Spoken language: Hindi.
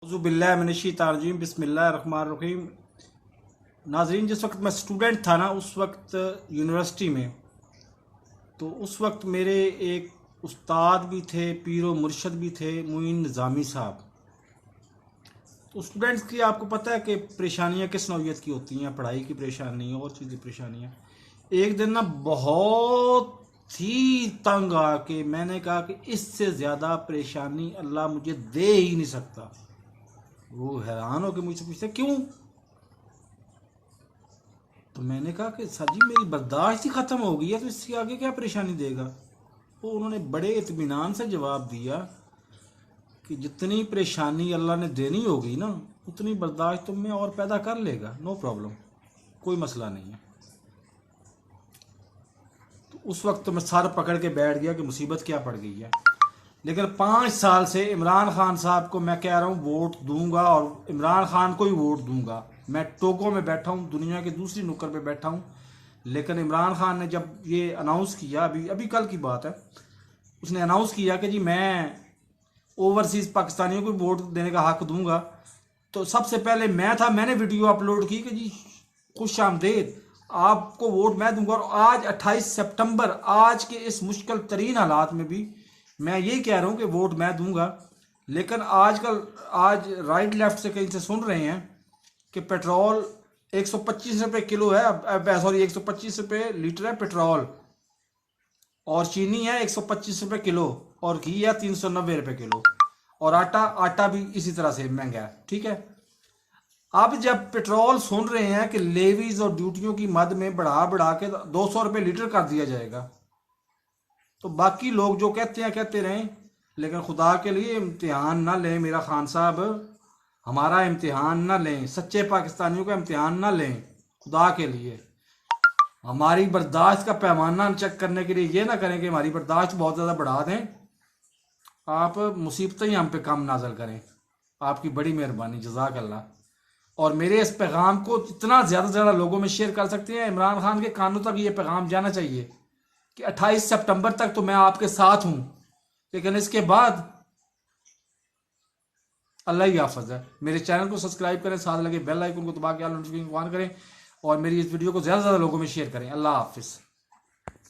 औज़ुबिल्लाहिमिनश्शैतानिर्रजीम बिस्मिल्लाहिर्रहमानिर्रहीम। नाज़रीन, जिस वक्त मैं स्टूडेंट था ना, उस वक्त यूनिवर्सिटी में, तो उस वक्त मेरे एक उस्ताद भी थे, पीरो मुर्शद भी थे, मुइन निज़ामी साहब। तो स्टूडेंट्स की आपको पता है कि परेशानियाँ किस नौइयत की होती हैं, पढ़ाई की परेशानी और चीज़ की परेशानियाँ। एक दिन ना बहुत ही तंग आके मैंने कहा कि इससे ज़्यादा परेशानी अल्लाह मुझे दे ही नहीं सकता। वो हैरान हो के मुझसे पूछते क्यों। तो मैंने कहा कि सर जी मेरी बर्दाश्त ही ख़त्म हो गई है, तो इससे आगे क्या परेशानी देगा। तो उन्होंने बड़े इत्मीनान से जवाब दिया कि जितनी परेशानी अल्लाह ने देनी होगी ना, उतनी बर्दाश्त तुम में और पैदा कर लेगा, नो प्रॉब्लम, कोई मसला नहीं है। तो उस वक्त तो मैं सर पकड़ के बैठ गया कि मुसीबत क्या पड़ गई है। लेकिन 5 साल से इमरान खान साहब को मैं कह रहा हूँ वोट दूंगा, और इमरान खान को ही वोट दूंगा। मैं टोगो में बैठा हूँ, दुनिया की दूसरी नुक्कड़ पे बैठा हूँ, लेकिन इमरान खान ने जब ये अनाउंस किया, अभी अभी कल की बात है, उसने अनाउंस किया कि जी मैं ओवरसीज़ पाकिस्तानियों को वोट देने का हक दूंगा, तो सबसे पहले मैंने वीडियो अपलोड की कि जी खुश आमदेद, आपको वोट मैं दूंगा। और आज 28 सितंबर, आज के इस मुश्किल तरीन हालात में भी मैं ये कह रहा हूँ कि वोट मैं दूंगा। लेकिन आज राइट लेफ्ट से कहीं से सुन रहे हैं कि पेट्रोल 125 रुपये किलो है, सॉरी 125 रुपये लीटर है पेट्रोल, और चीनी है 125 रुपये किलो, और घी है 390 रुपये किलो, और आटा भी इसी तरह से महंगा है। ठीक है, अब जब पेट्रोल सुन रहे हैं कि लेवीज और ड्यूटियों की मद में बढ़ा के 200 रुपये लीटर कर दिया जाएगा, तो बाकी लोग जो कहते हैं कहते रहें, लेकिन खुदा के लिए इम्तिहान ना लें मेरा खान साहब, हमारा इम्तिहान ना लें, सच्चे पाकिस्तानियों का इम्तिहान ना लें। खुदा के लिए हमारी बर्दाश्त का पैमाना चेक करने के लिए ये ना करें कि हमारी बर्दाश्त बहुत ज़्यादा बढ़ा दें। आप मुसीबतें ही हम पे कम नाजल करें, आपकी बड़ी मेहरबानी, जज़ाक अल्लाह। और मेरे इस पैगाम को जितना ज़्यादा से ज़्यादा लोगों में शेयर कर सकते हैं, इमरान खान के कानों तक ये पैगाम जाना चाहिए कि 28 सितंबर तक तो मैं आपके साथ हूं, लेकिन इसके बाद अल्लाह ही हाफ़िज़ है। मेरे चैनल को सब्सक्राइब करें, साथ लगे बेल आइकन को दबा के ऑल नोटिफिकेशन ऑन करें, और मेरी इस वीडियो को ज़्यादा से ज़्यादा लोगों में शेयर करें। अल्लाह हाफ़िज़।